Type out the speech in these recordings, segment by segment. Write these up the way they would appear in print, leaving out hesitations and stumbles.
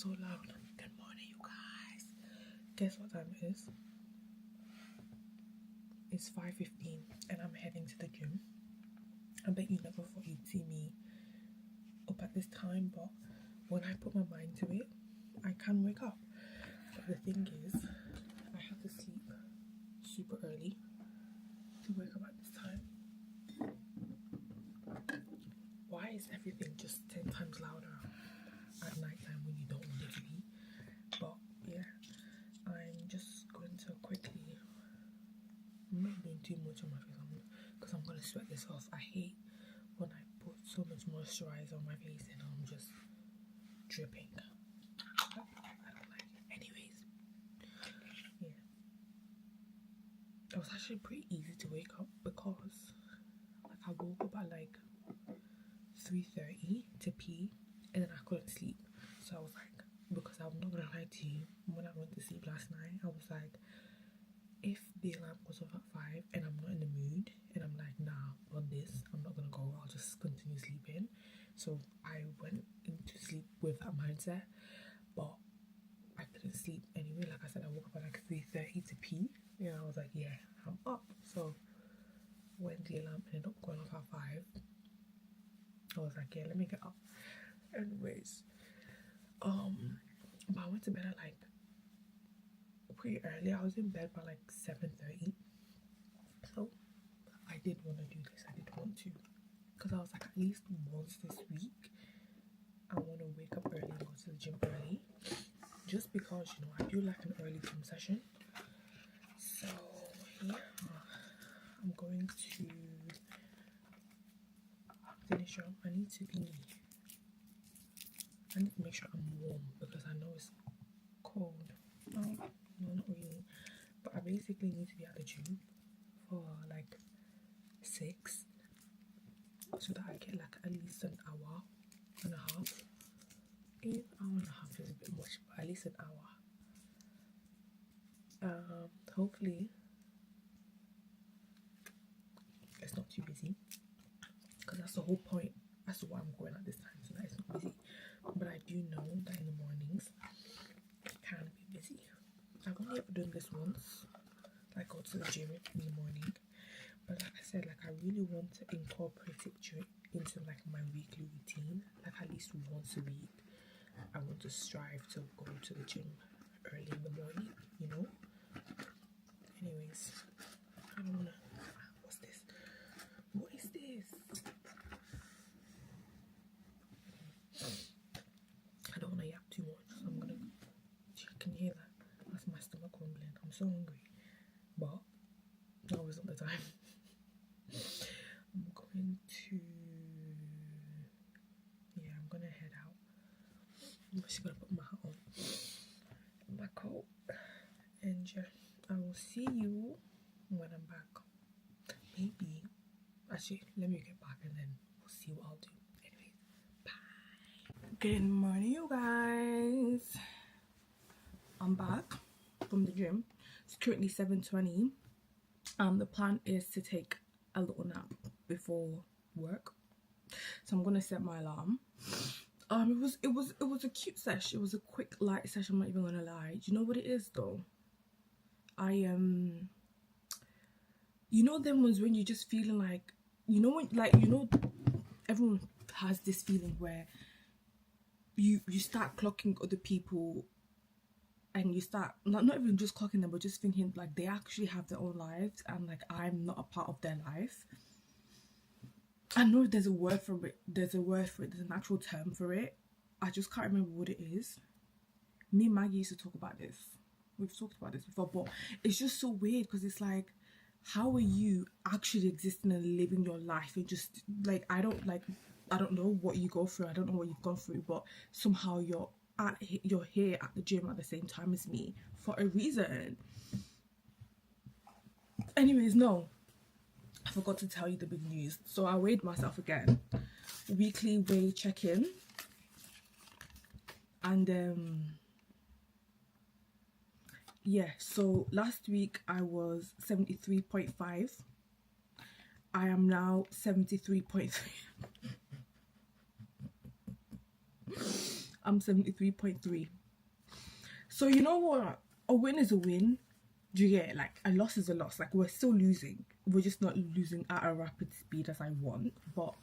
so loud. Good morning, you guys. Guess what time it is? It's 5:15 and I'm heading to the gym. I bet you never thought you'd see me up at this time, but when I put my mind to it, I can wake up. But the thing is, I have to sleep super early to wake up at this time. Why is everything just 10 times louder at night time when you don't want it to be? But yeah, I'm just going to quickly, I'm not doing too much on my face because I'm going to sweat this off. I hate when I put so much moisturizer on my face and I'm just dripping. I don't like it. Anyways, yeah. It was actually pretty easy to wake up because like I woke up at like 3:30 to pee and then I couldn't sleep. So I was like, because I'm not gonna lie to you, when I went to sleep last night, I was like, if the alarm goes off at 5 and I'm not in the mood and I'm like, nah, on this, I'm not gonna go, I'll just continue sleeping. So I went into sleep with that mindset, but I couldn't sleep anyway. Like I said, I woke up at like 3:30 to pee and I was like, yeah, I'm up. So when the alarm ended up going off at 5, I was like, yeah, let me get up. Anyways, but I went to bed at like pretty early. I was in bed by like 7:30. So I did want to do this. I did want to, because I was like, at least once this week, I want to wake up early and go to the gym early. Just because, you know, I do like an early gym session. So yeah, I'm going to finish up. I need to make sure I'm warm because I know it's cold. No, not really. But I basically need to be at the gym for like 6 so that I get like at least an hour and a half. An hour and a half is a bit much, but at least an hour. Hopefully it's not too busy, because that's the whole point. That's why I'm going at this time, so that it's not busy. But I do know that in the mornings it can be busy. I've only ever done this once, like go to the gym in the morning. But like I said, like I really want to incorporate it into like my weekly routine. Like at least once a week, I want to strive to go to the gym early in the morning, you know? Anyways, I don't wanna, what's this? What is this? I don't wanna yap too much, so I'm gonna, can you hear that? That's my stomach rumbling. I'm so hungry, but now isn't the time. I'm gonna head out. I'm just gonna put my hat on, my coat, and yeah, I will see you when I'm back. Maybe, actually, let me get back and then we'll see what I'll do. Anyways, bye. Good morning, you guys. I'm back from the gym. It's currently 7:20. The plan is to take a little nap before work, so I'm gonna set my alarm. It was a cute session. It was a quick light session, I'm not even gonna lie. Do you know what it is though? You know them ones when you're just feeling like, you know, when like, you know, everyone has this feeling where you start clocking other people and you start not even just clocking them, but just thinking like they actually have their own lives and like I'm not a part of their life. I know there's a word for it, there's an actual term for it. I just can't remember what it is. Me and Maggie used to talk about this. We've talked about this before, but it's just so weird because it's like, how are you actually existing and living your life and just like, I don't know what you go through, I don't know what you've gone through, but somehow you're here at the gym at the same time as me for a reason. Anyways, no, I forgot to tell you the big news. So I weighed myself again, weekly weigh check-in, and yeah, so last week I was 73.5. I am now 73.3. I'm 73.3. So you know what? A win is a win. Do you get it? Like, a loss is a loss. Like, we're still losing. We're just not losing at a rapid speed as I want. But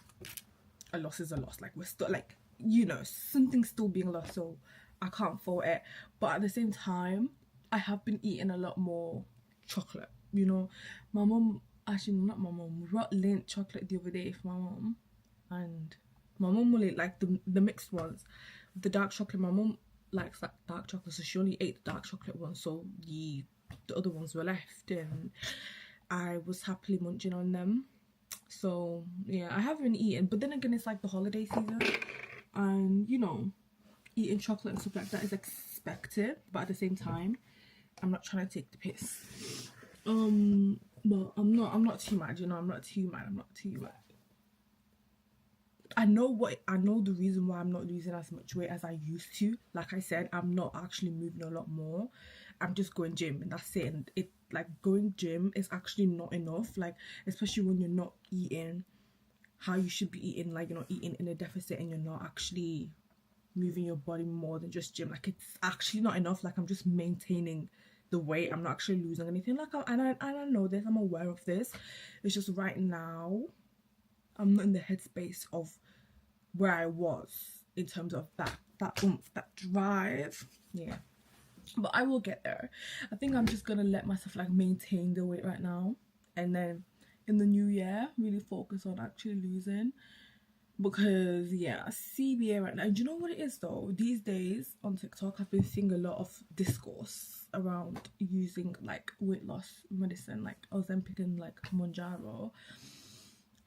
a loss is a loss. Like, we're still, like, you know, something's still being lost. So I can't fault it. But at the same time, I have been eating a lot more chocolate. You know, my mom, actually not my mom, brought Lindt chocolate the other day for my mom. And my mom will eat, like, the mixed ones. The dark chocolate, my mom likes that dark chocolate, so she only ate the dark chocolate one. So the other ones were left, and I was happily munching on them. So yeah, I haven't eaten, but then again, it's like the holiday season, and you know, eating chocolate and stuff like that is expected, but at the same time, I'm not trying to take the piss. But I'm not too mad, you know. I'm not too mad. I know the reason why I'm not losing as much weight as I used to. Like I said, I'm not actually moving a lot more. I'm just going gym, and that's it. And it, like, going gym is actually not enough, like, especially when you're not eating how you should be eating, like, you're not eating in a deficit and you're not actually moving your body more than just gym. Like, it's actually not enough. Like, I'm just maintaining the weight. I'm not actually losing anything. Like, I know this, I'm aware of this. It's just right now I'm not in the headspace of where I was in terms of that oomph, that drive. Yeah, but I will get there. I think I'm just gonna let myself, like, maintain the weight right now, and then in the new year really focus on actually losing. Because yeah, CBA right now, do you know what it is though? These days on TikTok, I've been seeing a lot of discourse around using, like, weight loss medicine, like Ozempic and, like, Mounjaro,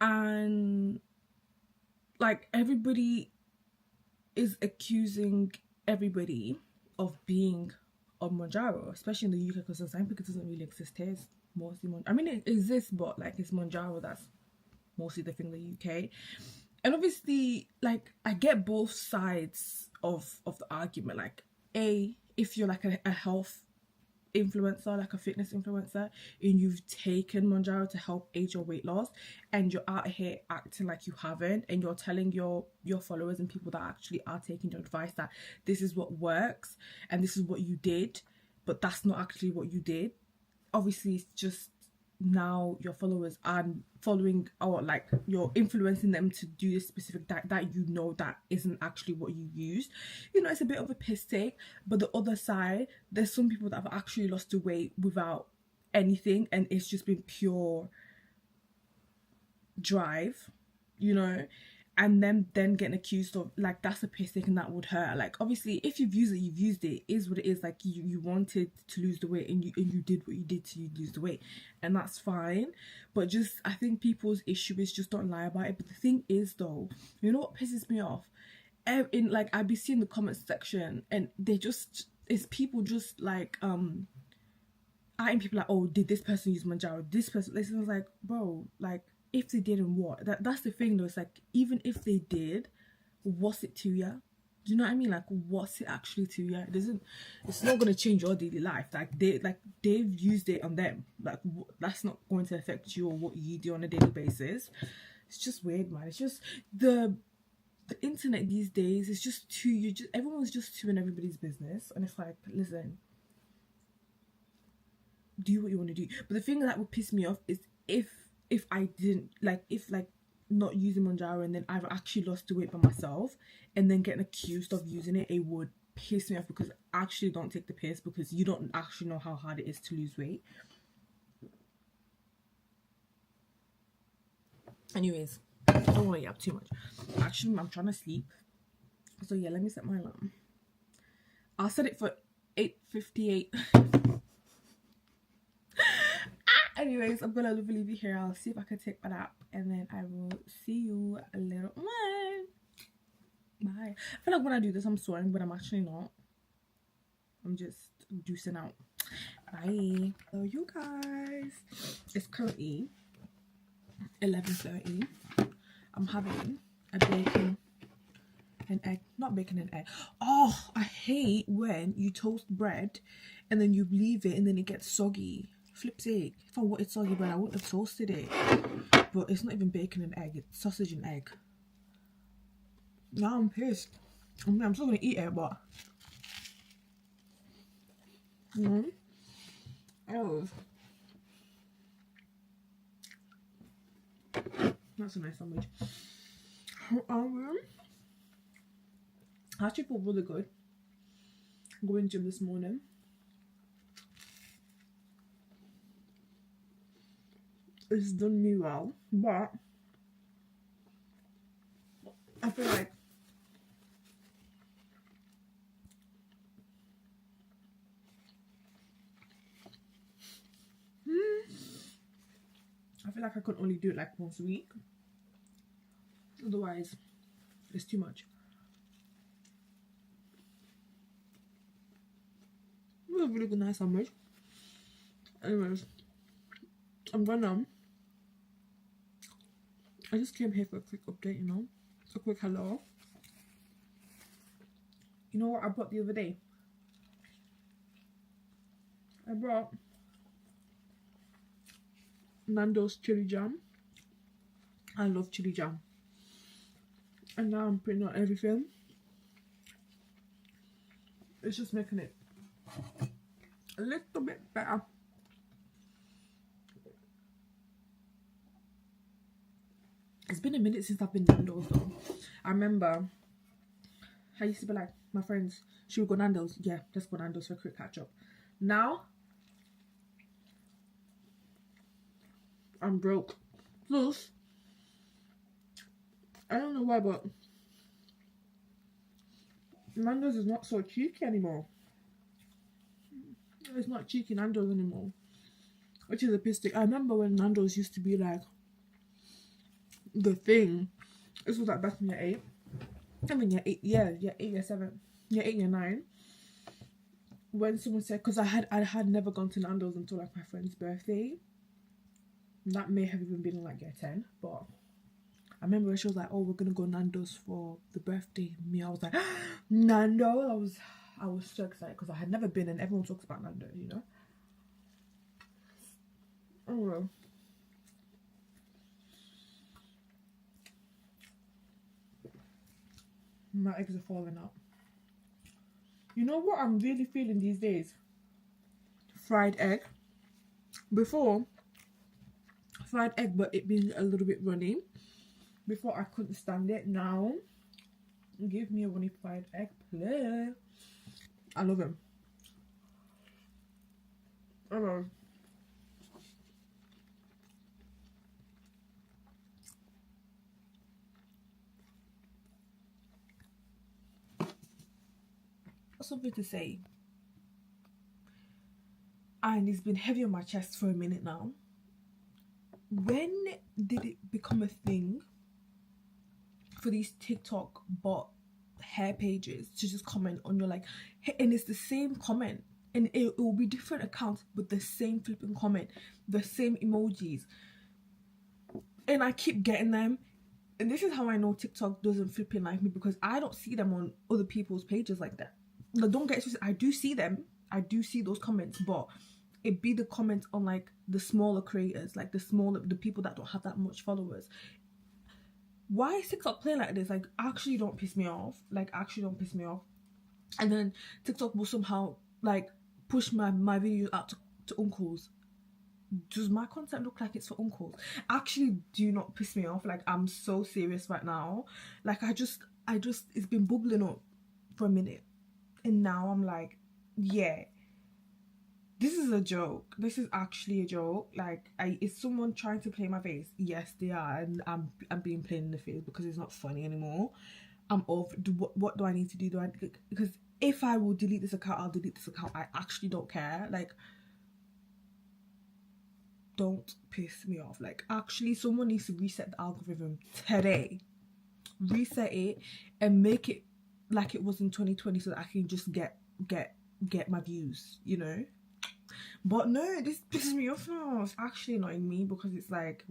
and, like, everybody is accusing everybody of being on Mounjaro, especially in the UK, because Ozempic doesn't really exist here. It's mostly I mean, it exists, but, like, it's Mounjaro that's mostly the thing in the UK. And obviously, like, I get both sides of the argument. Like, if you're, like, a health influencer, like a fitness influencer, and you've taken Mounjaro to help aid your weight loss, and you're out here acting like you haven't, and you're telling your followers and people that actually are taking your advice that this is what works and this is what you did, but that's not actually what you did. Obviously, it's just now your followers are following, or, like, you're influencing them to do this specific diet that you know that isn't actually what you used. You know, it's a bit of a piss take. But the other side, there's some people that have actually lost the weight without anything, and it's just been pure drive, you know, and then getting accused of, like, that's a piss take and that would hurt. Like, obviously, if you've used it, you've used it. It is what it is. Like, you wanted to lose the weight, and you did what you did to lose the weight, and that's fine. But just, I think people's issue is just don't lie about it. But the thing is, though, you know what pisses me off? In, like, I'd be seeing the comment section, and it's people just, like, adding people like, oh, did this person use Mounjaro? This was like, bro, like, if they didn't, what? That's the thing though. It's like, even if they did, what's it to you? Do you know what I mean? Like, what's it actually to you? It's not going to change your daily life. They've used it on them. Like, that's not going to affect you or what you do on a daily basis. It's just weird, man. It's just the internet these days is just everyone's just too in everybody's business, and it's like, listen, do what you want to do. But the thing that would piss me off is if I didn't, like, if, like, not using Mounjaro, and then I've actually lost the weight by myself, and then getting accused of using it, it would piss me off, because I actually don't take the piss, because you don't actually know how hard it is to lose weight. Anyways, I don't want to get up too much. Actually, I'm trying to sleep, so yeah, let me set my alarm. I'll set it for 8:58. Anyways, I'm gonna leave you here. I'll see if I can take my nap, and then I will see you later on. Bye. I feel like when I do this, I'm swearing, but I'm actually not. I'm just juicing out. Bye. So you guys, it's currently 11:30. I'm having a bacon and egg, not bacon and egg. Oh, I hate when you toast bread and then you leave it and then it gets soggy. Flip sake. If I wanted soggy bread, I wouldn't have toasted it. But it's not even bacon and egg, it's sausage and egg. Now I'm pissed. I mean, I'm still gonna eat it, but oh, that's a nice sandwich. I actually feel really good going gym this morning. It's done me well, but I feel like I could only do it like once a week. Otherwise, it's too much. It was a really good nice sandwich. Anyways, I just came here for a quick update, you know, a quick hello. You know what I bought the other day? I brought Nando's chili jam. I love chili jam. And now I'm putting on everything. It's just making it a little bit better. It's been a minute since I've been Nando's though. I remember I used to be like, my friends, should we go Nando's? Yeah, let's go Nando's for a quick catch up. Now I'm broke. Plus, I don't know why, but Nando's is not so cheeky anymore. It's not cheeky Nando's anymore, which is a piss take. I remember when Nando's used to be like the thing. This was like back in year 8. I mean year 8, yeah, year 8, year 7, year 8, year 9. When someone said, because I had never gone to Nando's until like my friend's birthday. That may have even been like year 10, but I remember she was like, "Oh, we're gonna go Nando's for the birthday." Me, I was like, Nando. I was so excited because I had never been, and everyone talks about Nando's, you know. Oh well. My eggs are falling out. You know what I'm really feeling these days? Fried egg. Before, fried egg, but it being a little bit runny. Before I couldn't stand it. Now, give me a runny fried egg, please. I love him. I love him. Something to say, and it's been heavy on my chest for a minute now. When did it become a thing for these TikTok bot hair pages to just comment on your like, and it's the same comment, and it will be different accounts with the same flipping comment, the same emojis, and I keep getting them. And this is how I know TikTok doesn't flipping like me, because I don't see them on other people's pages like that. Now, don't get twisted, I do see them, I do see those comments, but it be the comments on like the smaller creators, like the people that don't have that much followers. Why is TikTok playing like this? Like, actually don't piss me off. Like, actually don't piss me off. And then TikTok will somehow like push my videos out to uncles. Does my content look like it's for uncles? Actually, do not piss me off. Like, I'm so serious right now. Like, I just it's been bubbling up for a minute, and now I'm like, yeah, this is a joke. This is actually a joke. Like, is someone trying to play my face? Yes, they are, and I'm being played in the face because it's not funny anymore. I'm off. What do I need to do? Because if I will delete this account, I'll delete this account. I actually don't care. Like, don't piss me off. Like, actually, someone needs to reset the algorithm today. Reset it and make it like it was in 2020, so that I can just get my views, you know. But no, this pisses me off now. It's actually annoying me, because it's like,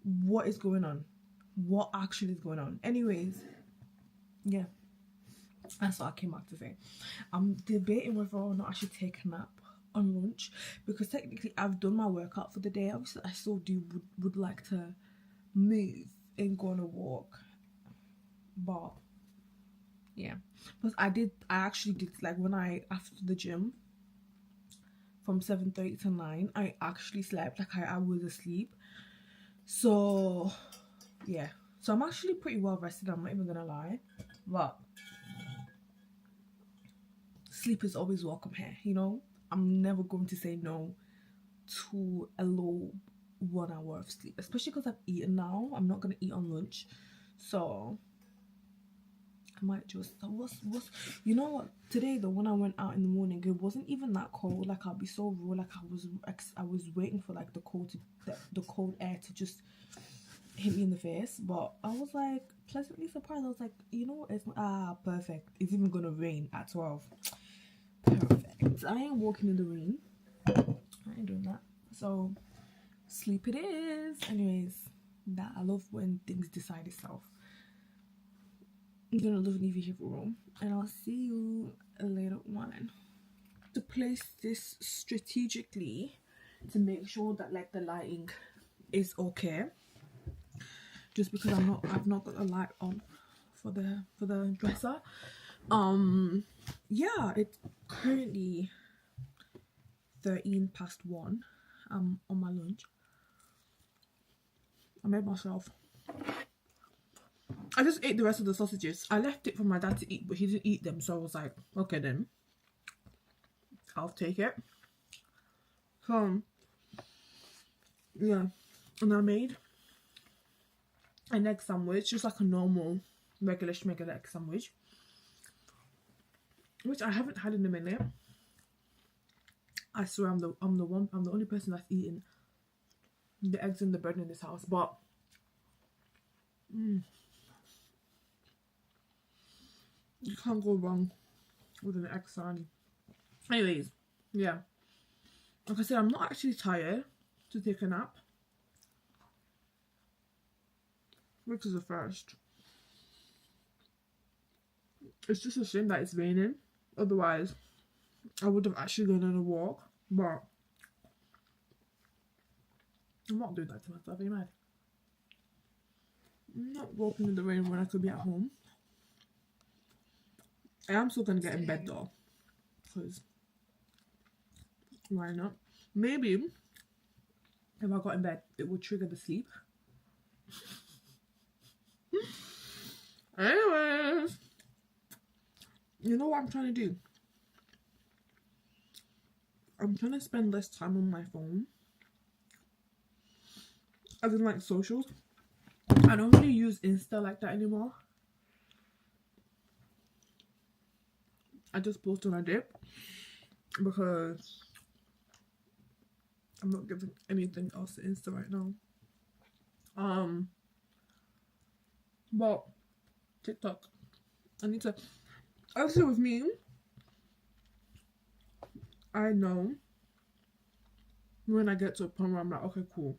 what is going on? What actually is going on? Anyways, yeah, that's what I came back to say. I'm debating whether or not I should take a nap on lunch, because technically I've done my workout for the day. Obviously, I still would like to move and go on a walk, but Yeah, because I actually did, like, when after the gym from 7:30 to 9, I actually slept, like I was asleep. So yeah, so I'm actually pretty well rested, I'm not even gonna lie. But sleep is always welcome here, you know. I'm never going to say no to a low 1 hour of sleep, especially because I've eaten now. I'm not gonna eat on lunch, so I might just what's you know what, today though, when I went out in the morning, it wasn't even that cold. Like, I'll be so raw, like I was waiting for like the cold air to just hit me in the face, but I was like pleasantly surprised. I was like, you know what, it's perfect, it's even gonna rain at 12. Perfect. I ain't walking in the rain, I ain't doing that. So sleep it is. Anyways, that I love when things decide itself. I'm gonna leave you here for room, and I'll see you later on. To place this strategically to make sure that like the lighting is okay. Just because I've not got a light on for the dresser. Yeah, it's currently 1:13. I'm on my lunch. I made myself. I just ate the rest of the sausages. I left it for my dad to eat, but he didn't eat them, so I was like, okay then, I'll take it. So yeah, and I made an egg sandwich, just like a normal regular schmegler egg sandwich, which I haven't had in a minute. I swear I'm the only person that's eaten the eggs and the bread in this house, but you can't go wrong with an egg sandwich. Anyways, yeah, like I said, I'm not actually tired to take a nap, which is a first. It's just a shame that it's raining, otherwise I would have actually gone on a walk, but I'm not doing that to myself. Are you mad? I'm not walking in the rain when I could be at home. I am still gonna get in bed though, because why not? Maybe if I got in bed, it would trigger the sleep. Anyways, you know what I'm trying to do? I'm trying to spend less time on my phone, as in like socials. I don't really use Insta like that anymore. I just post on a dip because I'm not giving anything else to Insta right now. But TikTok, I need to. Also with me, I know when I get to a point where I'm like, okay, cool,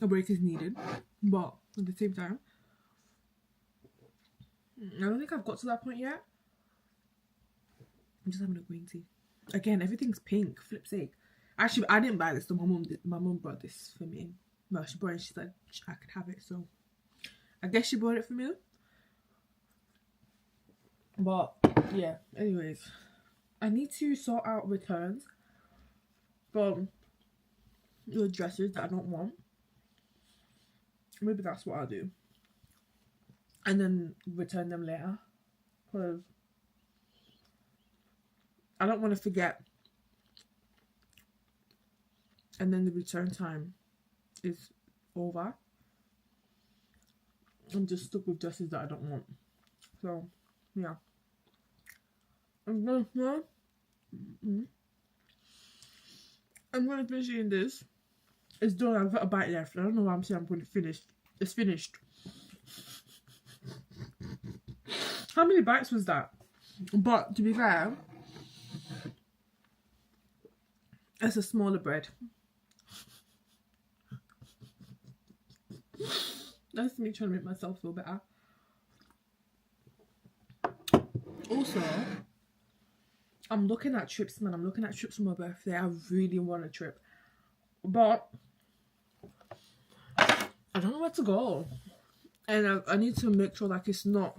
a break is needed, but at the same time, I don't think I've got to that point yet. I'm just having a green tea. Again, everything's pink. Flip's sake. Actually, I didn't buy this. So my mom brought this for me. Well, she brought it. She said I could have it. So I guess she bought it for me. But yeah. Anyways, I need to sort out returns from the dresses that I don't want. Maybe that's what I'll do, and then return them later, because I don't want to forget, and then the return time is over. I'm just stuck with dresses that I don't want. So yeah, I'm gonna finish eating this. It's done. I've got a bite left. I don't know why I'm saying I'm going to finish. It's finished. How many bites was that? But to be fair, it's a smaller bread. That's me trying to make myself feel better. Also, I'm looking at trips, man. I'm looking at trips for my birthday. I really want a trip, but I don't know where to go, and I need to make sure like it's not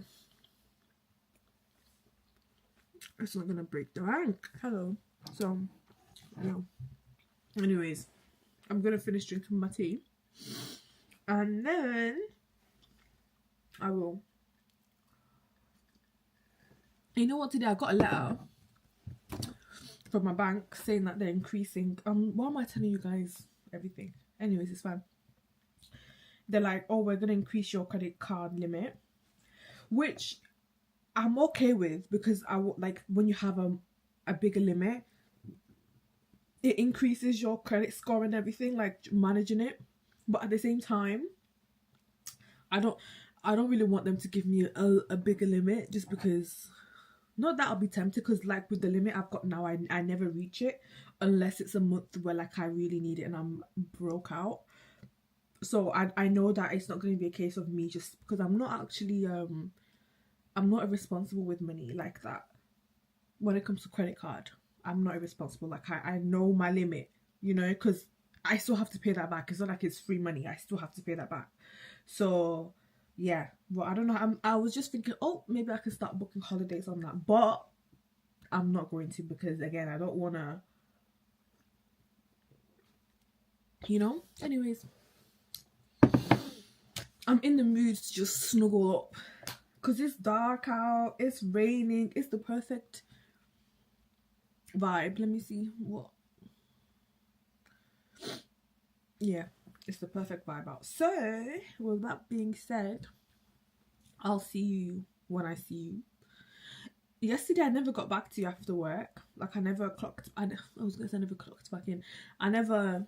It's not gonna break the bank. Hello. So, yeah. Anyways, I'm gonna finish drinking my tea, and then I will. You know what? Today I got a letter from my bank saying that they're increasing. Why am I telling you guys everything? Anyways, it's fine. They're like, oh, we're gonna increase your credit card limit, which I'm okay with, because like when you have a bigger limit, it increases your credit score and everything, like managing it. But at the same time, I don't really want them to give me a bigger limit, just because, not that I'll be tempted, because like with the limit I've got now, I never reach it unless it's a month where like I really need it and I'm broke out. So I know that it's not going to be a case of me, just because I'm not actually I'm not irresponsible with money like that. When it comes to credit card, I'm not irresponsible. Like I know my limit, you know, because I still have to pay that back. It's not like it's free money. I still have to pay that back. So yeah, but I don't know. I was just thinking, oh, maybe I could start booking holidays on that, but I'm not going to, because again, I don't want to, you know. Anyways, I'm in the mood to just snuggle up, because it's dark out, it's raining, it's the perfect vibe. Let me see what. Yeah, it's the perfect vibe out. So with that being said, I'll see you when I see you. Yesterday I never got back to you after work. Like I never clocked, I was gonna say I never clocked back in. I never,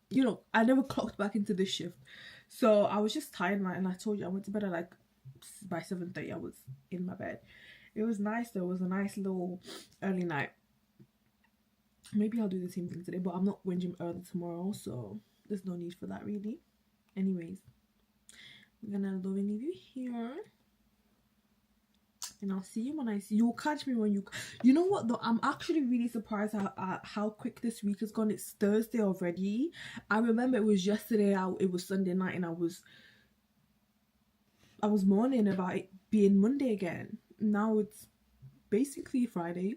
you know, I never clocked back into this shift. So I was just tired, and I told you I went to bed at like by 7:30. I was in my bed. It was nice though. It was a nice little early night. Maybe I'll do the same thing today, but I'm not going gym early tomorrow, so there's no need for that really. Anyways, I'm gonna leave you here, and I'll see you when I see you. You'll catch me when you know what though, I'm actually really surprised how quick this week has gone. It's Thursday already. I remember it was yesterday, it was Sunday night, and I was mourning about it being Monday again. Now it's basically Friday,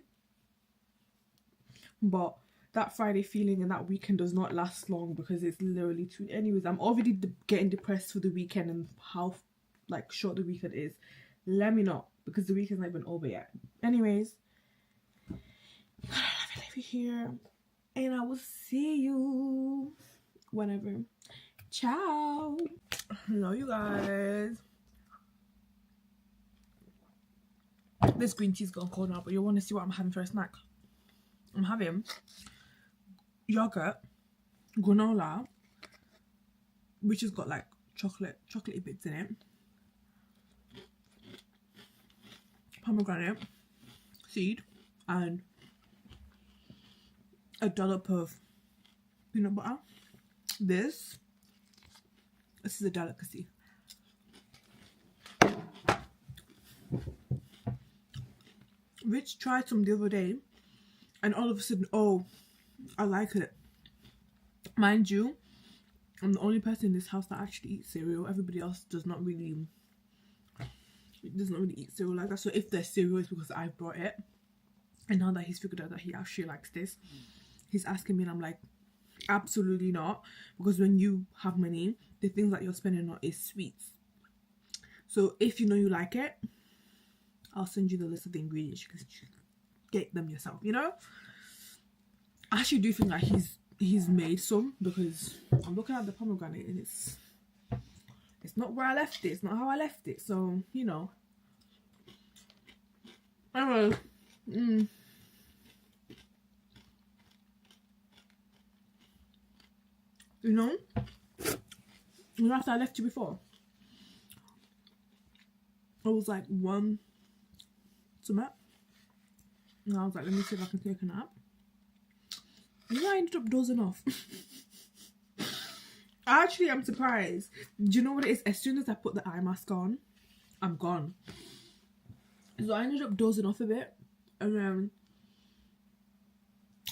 but that Friday feeling and that weekend does not last long, because it's literally too. Anyways, I'm already getting depressed for the weekend and how like short the weekend is. Let me know, because the weekend's not even over yet. Anyways, I'm gonna leave you here, and I will see you whenever. Ciao. Hello, you guys. This green tea's gone cold now, but you want to see what I'm having for a snack? I'm having yogurt, granola, which has got like chocolatey bits in it, pomegranate seed, and a dollop of peanut butter. This is a delicacy. Rich tried some the other day, and all of a sudden, oh, I like it. Mind you, I'm the only person in this house that actually eats cereal. Everybody else does not really eat cereal like that. So if there's cereal, it's because I brought it. And now that he's figured out that he actually likes this, he's asking me, and I'm like, absolutely not. Because when you have money, the things that you're spending on is sweets. So if you know you like it, I'll send you the list of the ingredients. You can get them yourself, you know. I actually do think that he's made some, because I'm looking at the pomegranate and it's not where I left it. It's not how I left it. So, you know. Anyway, you know after I left you before, I was like one summit, and I was like, let me see if I can take a nap. And then I ended up dozing off. Actually, I'm surprised. Do you know what it is? As soon as I put the eye mask on, I'm gone. So I ended up dozing off a bit, and then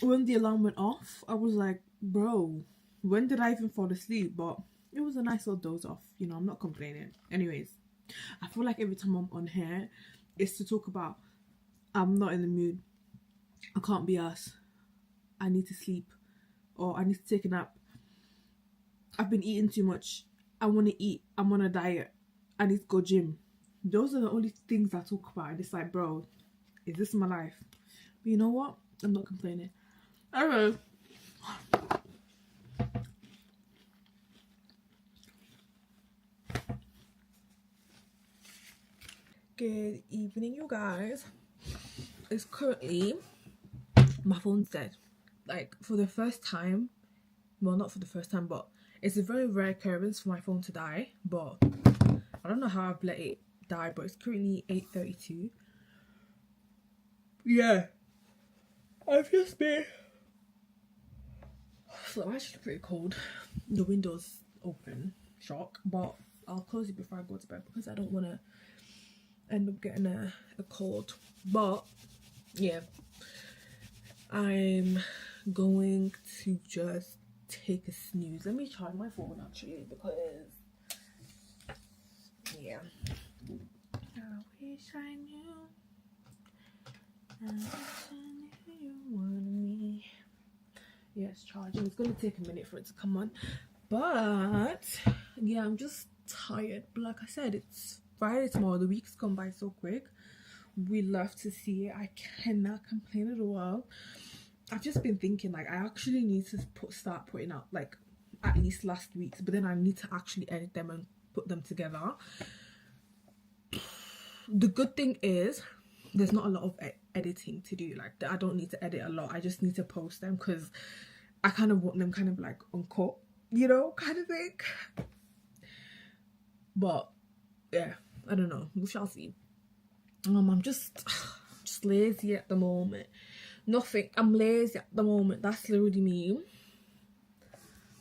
when the alarm went off, I was like, bro, when did I even fall asleep? But it was a nice little doze off, you know. I'm not complaining. Anyways, I feel like every time I'm on here, it's to talk about I'm not in the mood, I can't be asked, I need to sleep, or I need to take a nap, I've been eating too much, I want to eat, I'm on a diet, I need to go gym. Those are the only things I talk about, and it's like, bro, is this my life? But you know what? I'm not complaining. Alright. Good evening, you guys. It's currently, my phone's dead. Like, for the first time, well, not for the first time, but it's a very rare occurrence for my phone to die. But I don't know how I've let it die, but it's currently 8:32. Yeah, I've just been, so I'm actually pretty cold. The window's open, shock, but I'll close it before I go to bed because I don't want to end up getting a cold. But yeah, I'm going to just take a snooze. Let me charge my phone actually, because yeah, I wish I knew, I wish I knew you wanted me. Yes, charging. It's gonna take a minute for it to come on, but yeah, I'm just tired. But like I said, it's Friday tomorrow. The week's gone by so quick. We love to see it. I cannot complain at all. I've just been thinking, like, I actually need to start putting out like at least last week's, but then I need to actually edit them and put them together. The good thing is there's not a lot of editing to do. Like, I don't need to edit a lot. I just need to post them because I kind of want them kind of like uncut, you know, kind of thing. But yeah, I don't know, we shall see. I'm just lazy at the moment. Nothing, I'm lazy at the moment. That's literally me.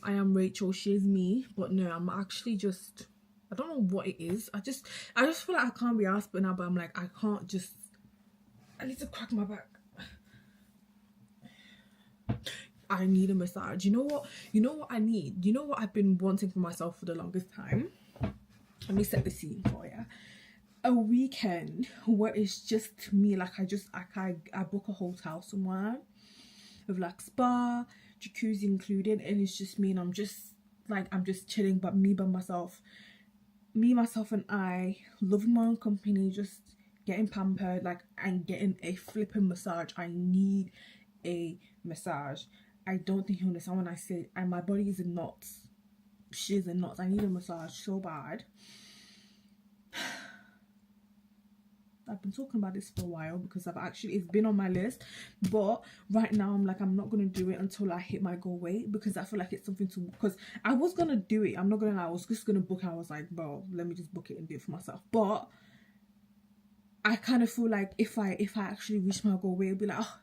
I am Rachel, she's me. But no, I'm actually just, I don't know what it is. I just feel like I can't be asked but now, but I'm like, I can't just, I need to crack my back. I need a massage. You know what I need? You know what I've been wanting for myself for the longest time? Let me set the scene for you. A weekend where it's just me. Like, I book a hotel somewhere with like spa, jacuzzi included, and it's just me, and I'm just chilling, but me by myself, and I, loving my own company, just getting pampered, like, and getting a flipping massage. I need a massage. I don't think you understand when I say, and my body is in knots. She's in knots. I need a massage so bad. I've been talking about this for a while because it's been on my list, but right now I'm like, I'm not gonna do it until I hit my goal weight, because I feel like it's something to, because I was gonna do it, I'm not gonna lie, I was just gonna book it. I was like, bro, let me just book it and do it for myself. But I kind of feel like if I actually reach my goal weight, it'll be like, oh,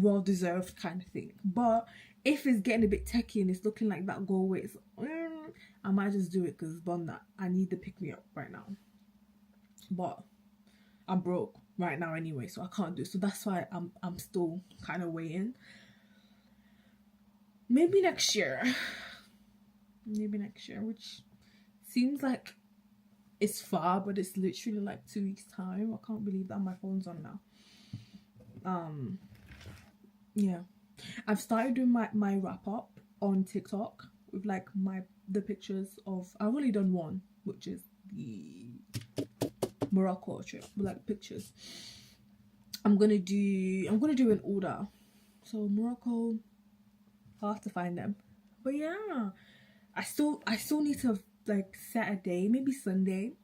well deserved kind of thing. But if it's getting a bit techie and it's looking like that goal weight, I might just do it because bun that, I need to pick me up right now. But I'm broke right now anyway, so I can't do it. So that's why I'm still kind of waiting. Maybe next year, which seems like it's far, but it's literally like 2 weeks time. I can't believe that my phone's on now. Yeah, I've started doing my wrap up on TikTok with like the pictures of, I've only done one, which is the Morocco trip, with like pictures. I'm gonna do an order. So Morocco, I'll have to find them. But yeah, I still need to like set a day, maybe Sunday,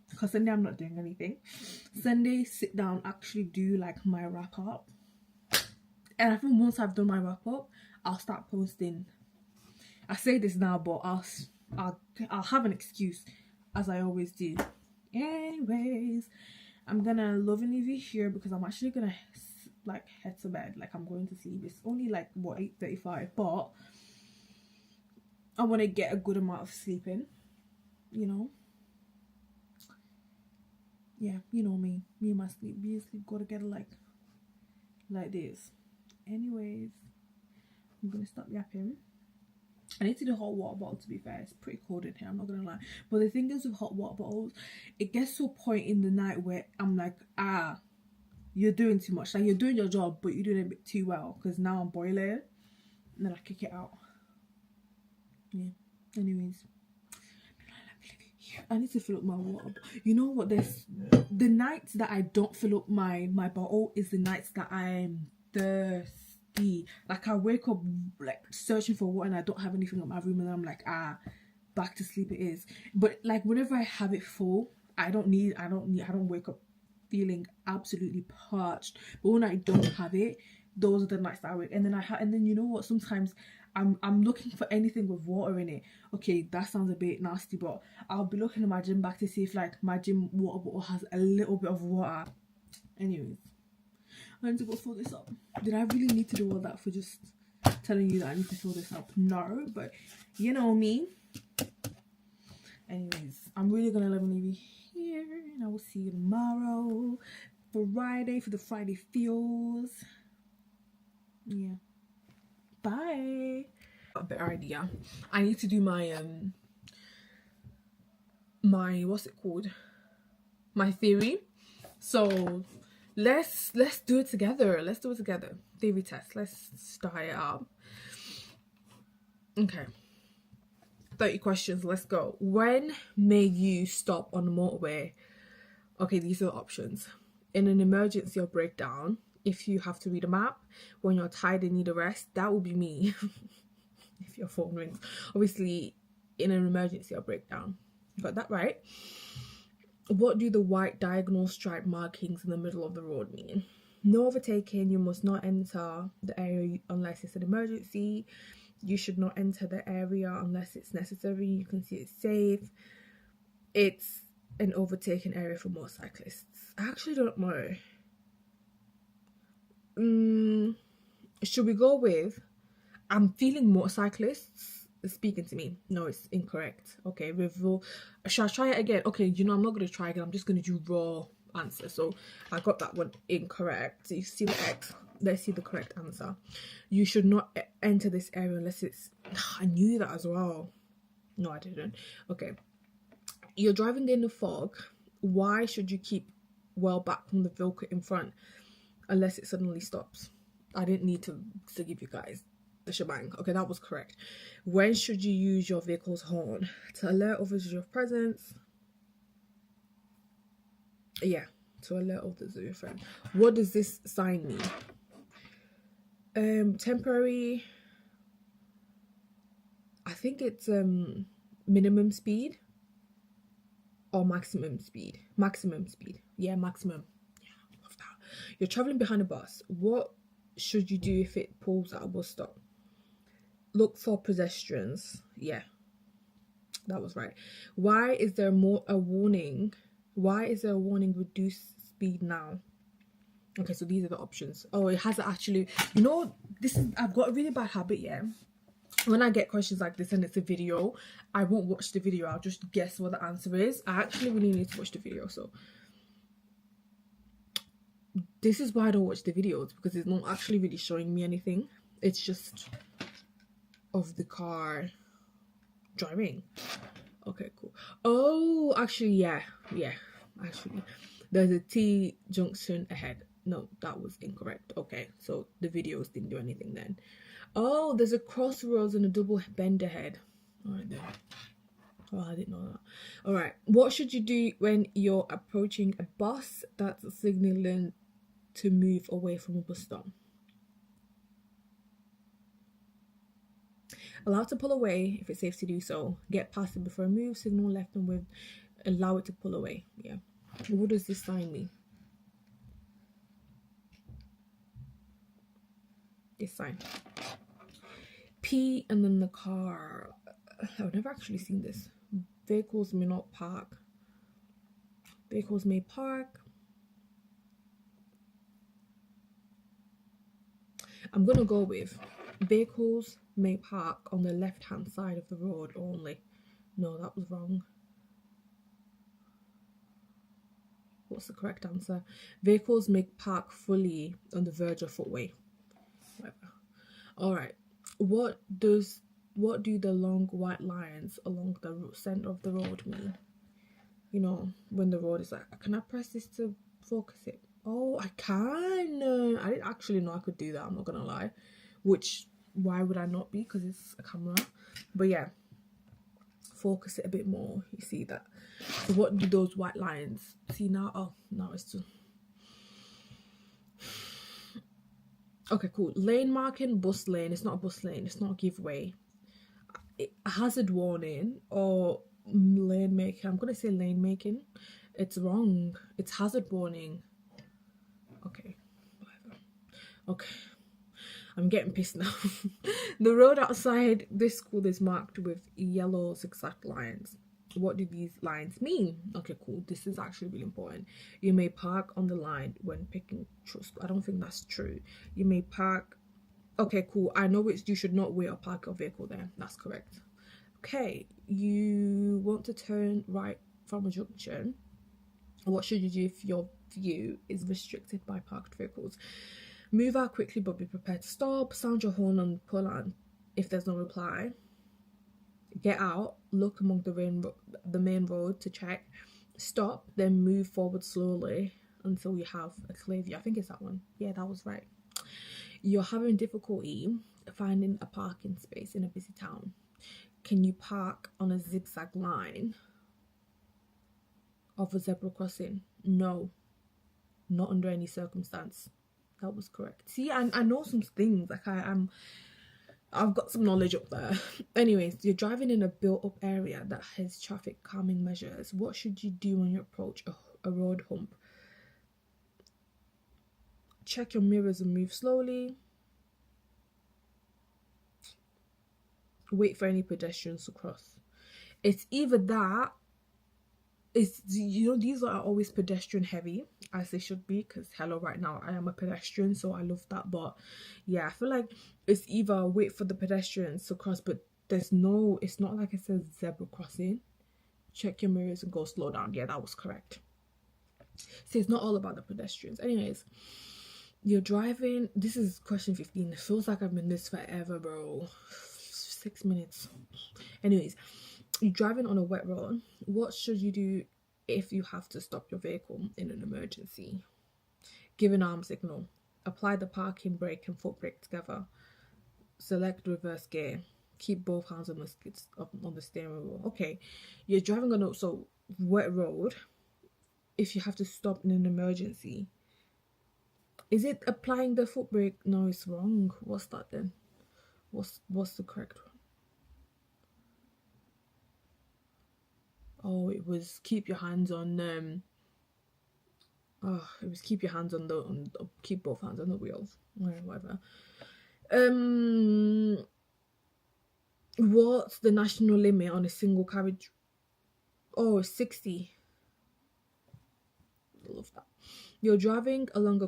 because Sunday I'm not doing anything. Sunday, sit down, actually do like my wrap up. And I think once I've done my wrap up, I'll start posting. I say this now, but I'll have an excuse, as I always do. Anyways, I'm gonna love and leave you here because I'm actually gonna like head to bed. Like, I'm going to sleep. It's only like what, 8:35, but I want to get a good amount of sleep in, you know. Yeah, you know me and my sleep. Me and sleep go together like this. Anyways, I'm gonna stop yapping. I need to do a hot water bottle, to be fair. It's pretty cold in here, I'm not gonna lie. But the thing is with hot water bottles, it gets to a point in the night where I'm like, you're doing too much. Like, you're doing your job, but you're doing it a bit too well, because now I'm boiling, and then I kick it out. Yeah. Anyways, I need to fill up my water. You know what? There's the nights that I don't fill up my bottle is the nights that I'm thirsty. Like, I wake up like searching for water and I don't have anything in my room, and I'm like, back to sleep it is. But like, whenever I have it full, I don't wake up feeling absolutely parched. But when I don't have it, those are the nights that I wake. And then you know what? Sometimes I'm looking for anything with water in it. Okay, that sounds a bit nasty, but I'll be looking at my gym bag to see if like my gym water bottle has a little bit of water. Anyways, I need to go fill this up. Did I really need to do all that for just telling you that I need to fill this up? No, but you know me. Anyways, I'm really gonna leave you here, and I will see you tomorrow, Friday, for the Friday feels. Yeah. Bye. A better idea. I need to do my my, what's it called, my theory. So let's do it together. Let's do it together. Theory test. Let's start it up. Okay. 30 questions. Let's go. When may you stop on the motorway? Okay, these are the options. In an emergency or breakdown, if you have to read a map, when you're tired and need a rest, that will be me. If your phone rings. Obviously, in an emergency or breakdown. Got that right. What do the white diagonal stripe markings in the middle of the road mean? No overtaking. You must not enter the area unless it's an emergency. You should not enter the area unless it's necessary. You can see it's safe. It's an overtaken area for motorcyclists. I actually don't know. Should we go with, I'm feeling motorcyclists speaking to me? No, it's incorrect. Okay, reveal. Shall I try it again? Okay, you know, I'm not going to try again. I'm just going to do raw answer. So I got that one incorrect. So you see the X. Let's see the correct answer. You should not enter this area unless it's... I knew that as well. No, I didn't. Okay. You're driving in the fog. Why should you keep well back from the vehicle in front unless it suddenly stops? I didn't need to give you guys the shebang. Okay, that was correct. When should you use your vehicle's horn? To alert others of your presence. Yeah, to alert others of your friend. What does this sign mean? Temporary. I think it's minimum speed or maximum speed. Maximum speed. Yeah, maximum. Yeah, love that. You're traveling behind a bus. What should you do if it pulls at a bus stop? Look for pedestrians. Yeah, that was right. Why is there a warning? Why is there a warning? Reduce speed now. Okay, so these are the options. Oh, it has actually, you know, this is, I've got a really bad habit, yeah. When I get questions like this and it's a video, I won't watch the video. I'll just guess what the answer is. I actually really need to watch the video. So this is why I don't watch the videos, because it's not actually really showing me anything. It's just of the car driving. Okay, cool. Oh, actually, yeah. Actually, there's a T junction ahead. No, that was incorrect. Okay, so the videos didn't do anything then. Oh, there's a crossroads and a double bend ahead. All right then. Oh, I didn't know that. All right. What should you do when you're approaching a bus that's signaling to move away from a bus stop? Allow it to pull away if it's safe to do so. Get past it before a move. Signal left and with. Allow it to pull away. Yeah. What does this sign mean? This sign. P and then the car. I've never actually seen this. Vehicles may not park. Vehicles may park. I'm gonna go with vehicles may park on the left hand side of the road only. No, that was wrong. What's the correct answer? Vehicles may park fully on the verge of footway. Whatever. All right. What do the long white lines along the center of the road mean? You know, when the road is like, can I press this to focus it? Oh, I can. I didn't actually know I could do that. I'm not gonna lie. Which, why would I not be? Because it's a camera. But yeah, focus it a bit more. You see that? So what do those white lines? See now? Oh, now it's too. Okay, cool. Lane marking, bus lane. It's not a bus lane. It's not a giveaway. Hazard warning or lane making. I'm gonna say lane making. It's wrong. It's hazard warning. Okay, whatever. Okay, I'm getting pissed now. The road outside this school is marked with yellow zigzag lines. What do these lines mean? Okay, cool. This is actually really important. You may park on the line when picking trust. I don't think that's true. You may park. Okay, cool. I know it's you should not wait or park your vehicle there. That's correct. Okay, you want to turn right from a junction. What should you do if your view is restricted by parked vehicles? Move out quickly but be prepared to stop. Sound your horn and pull on if there's no reply. Get out, look among the main road to check. Stop, then move forward slowly until you have a clear view. I think it's that one. Yeah, that was right. You're having difficulty finding a parking space in a busy town. Can you park on a zigzag line of a zebra crossing? No, not under any circumstance. That was correct. See, I know some things. Like I've got some knowledge up there. Anyways, you're driving in a built-up area that has traffic calming measures. What should you do when you approach a road hump? Check your mirrors and move slowly. Wait for any pedestrians to cross. It's either that. It's, you know, these are always pedestrian heavy, as they should be, because hello, right now I am a pedestrian, so I love that. But yeah, I feel like it's either wait for the pedestrians to cross, but there's no, it's not like it says zebra crossing. Check your mirrors and go slow down. Yeah, that was correct. So it's not all about the pedestrians. Anyways, you're driving. This is question 15. It feels like I've been this forever, bro. 6 minutes. Anyways, you're driving on a wet road. What should you do if you have to stop your vehicle in an emergency? Give an arm signal. Apply the parking brake and foot brake together. Select reverse gear. Keep both hands on the steering wheel. Okay, you're driving on a wet road. If you have to stop in an emergency, is it applying the foot brake? No, it's wrong. What's that then? What's the correct one? Oh, it was keep your hands on it was keep your hands on keep both hands on the wheels. Whatever. What's the national limit on a single carriage? Oh, 60. Love that. You're driving along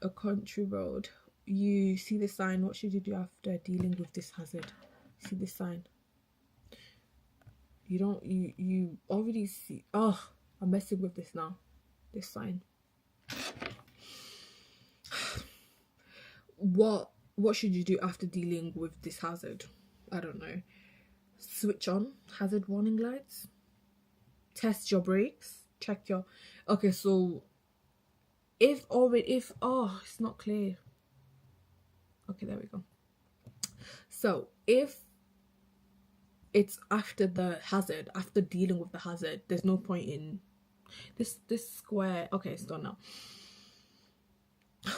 a country road. You see the sign. What should you do after dealing with this hazard? See the sign. You already see. Oh, I'm messing with this now. This sign. What should you do after dealing with this hazard? I don't know. Switch on hazard warning lights. Test your brakes. Check your. Okay, so if it's not clear. Okay, there we go. So if it's after the hazard, after dealing with the hazard, there's no point in this square. Okay, it's done now.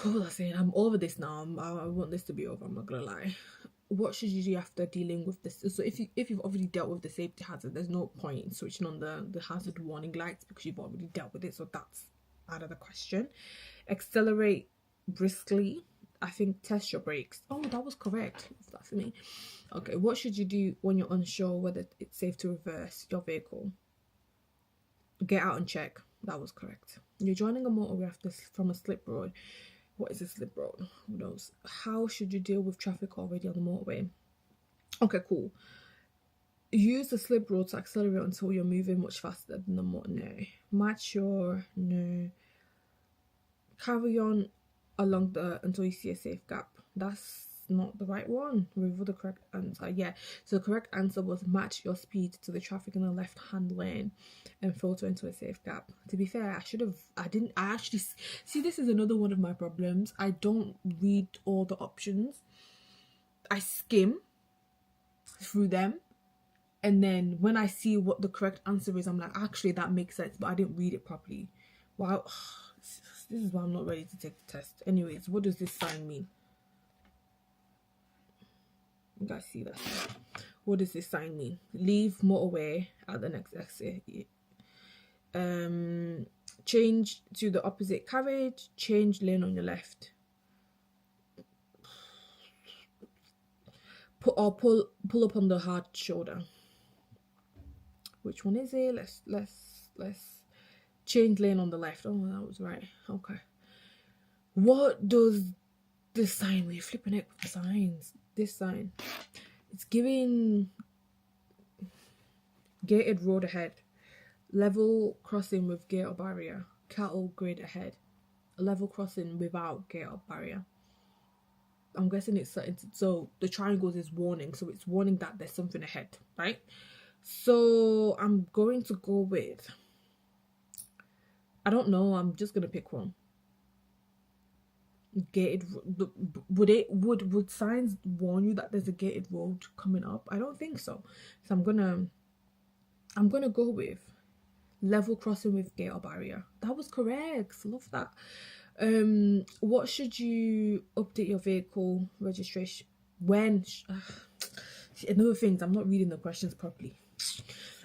What was I saying? I'm over this now. I want this to be over. I'm not gonna lie. What should you do after dealing with this? So if you've already dealt with the safety hazard, there's no point in switching on the hazard warning lights because you've already dealt with it. So that's out of the question. Accelerate briskly. I think test your brakes. Oh, that was correct. That's me. Okay, what should you do when you're unsure whether it's safe to reverse your vehicle? Get out and check. That was correct. You're joining a motorway from a slip road. What is a slip road? Who knows? How should you deal with traffic already on the motorway? Okay, cool. Use the slip road to accelerate until you're moving much faster than the motor. No. Mature. No. Carry on along until you see a safe gap. That's not the right one. Reveal the correct answer. Yeah, so the correct answer was match your speed to the traffic in the left hand lane and filter into a safe gap. To be fair, I actually see, this is another one of my problems. I don't read all the options. I skim through them, and then when I see what the correct answer is, I'm like, actually that makes sense, but I didn't read it properly. Wow. This is why I'm not ready to take the test. Anyways, what does this sign mean? You guys see that? What does this sign mean? Leave motorway at the next exit. Change to the opposite carriage. Change lane on your left. Pull up on the hard shoulder. Which one is it? Let's change lane on the left. Oh, that was right. Okay. What does this sign? We're flipping it with the signs. This sign. It's giving gated road ahead. Level crossing with gate or barrier. Cattle grid ahead. Level crossing without gate or barrier. I'm guessing it's so the triangles is warning. So it's warning that there's something ahead, right? So I'm going to go with, I don't know, I'm just gonna pick one. Gated. Would signs warn you that there's a gated road coming up? I don't think so. So I'm gonna go with level crossing with gate or barrier. That was correct. Love that. What should you update your vehicle registration when? Another thing, I'm not reading the questions properly.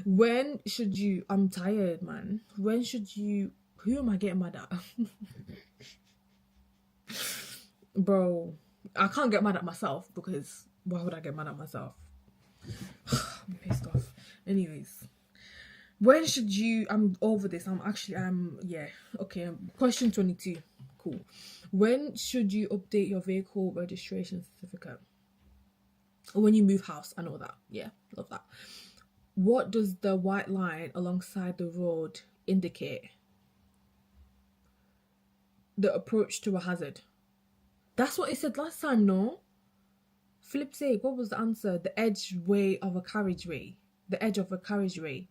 When should you? I'm tired, man. When should you? Who am I getting mad at? Bro, I can't get mad at myself, because why would I get mad at myself? I'm pissed off. Anyways, when should you? I'm over this. Yeah. Okay. Question 22. Cool. When should you update your vehicle registration certificate? When you move house. I know that. Yeah, love that. What does the white line alongside the road indicate? The approach to a hazard. That's what it said last time, no? Flip's sake, what was the answer? The edgeway of a carriageway. The edge of a carriageway.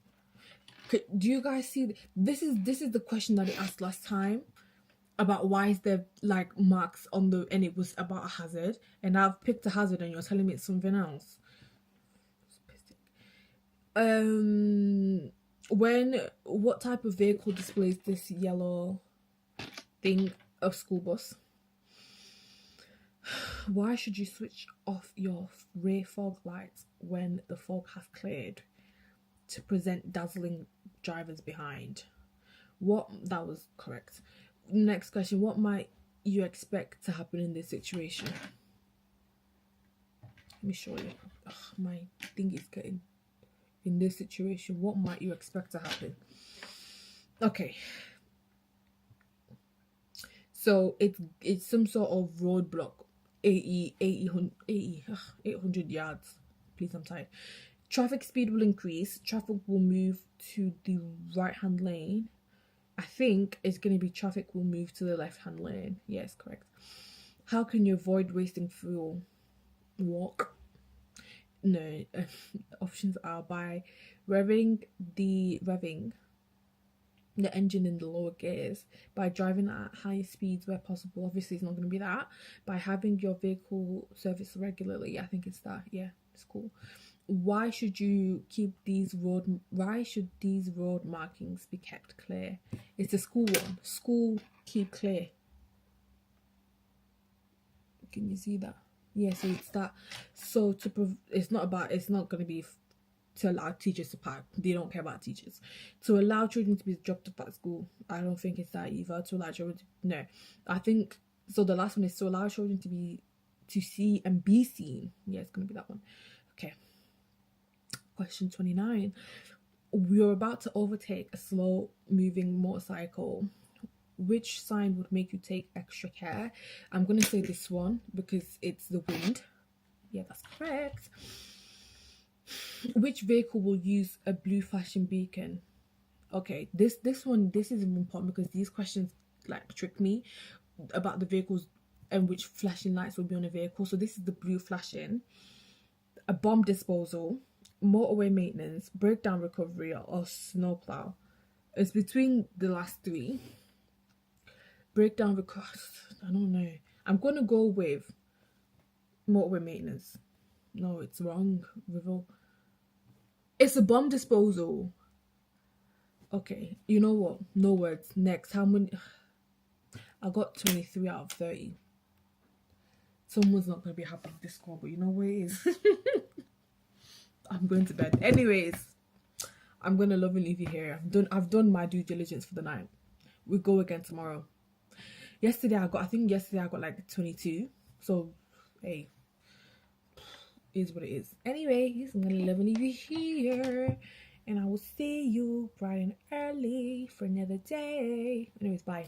Do you guys see? This is the question that it asked last time about why is there like marks on the, and it was about a hazard, and I've picked a hazard and you're telling me it's something else. What type of vehicle displays this yellow thing? A school bus. Why should you switch off your rear fog lights when the fog has cleared to present dazzling drivers behind? That was correct. Next question. What might you expect to happen in this situation? Let me show you. My thing is getting in this situation. What might you expect to happen? Okay. So it's some sort of roadblock. 800 yards. Please, I'm tired. Traffic speed will increase. Traffic will move to the right-hand lane. I think it's going to be traffic will move to the left-hand lane. Yes, correct. How can you avoid wasting fuel? Walk. No. Options are by revving the engine in the lower gears, by driving at higher speeds where possible. Obviously, it's not going to be that. By having your vehicle serviced regularly. I think it's that. Yeah, it's cool. Why should these road markings be kept clear? It's a school one. School, keep clear. Can you see that? Yeah, so it's that. So it's not going to be to allow teachers to park. They don't care about teachers. To allow children to be dropped off at school. I don't think it's that either. To allow children no. I think so. The last one is to allow children to see and be seen. Yeah, it's gonna be that one. Okay. Question 29. We're about to overtake a slow moving motorcycle. Which sign would make you take extra care? I'm gonna say this one because it's the wind. Yeah, that's correct. Which vehicle will use a blue flashing beacon? Okay, this is important because these questions like trick me about the vehicles and which flashing lights will be on a vehicle. So this is the blue flashing, a bomb disposal, motorway maintenance, breakdown recovery, or snowplow. It's between the last three. Breakdown recovery, I don't know. I'm gonna go with motorway maintenance. No, it's wrong. It's a bomb disposal. Okay, you know what? No words. Next, how many? I got 23 out of 30. Someone's not gonna be happy with this score, but you know what it is. I'm going to bed. Anyways, I'm gonna love and leave you here. I've done my due diligence for the night. We go again tomorrow. Yesterday I got like 22. So hey, is what it is. Anyways, I'm gonna love and leave you here. And I will see you bright and early for another day. Anyways, bye.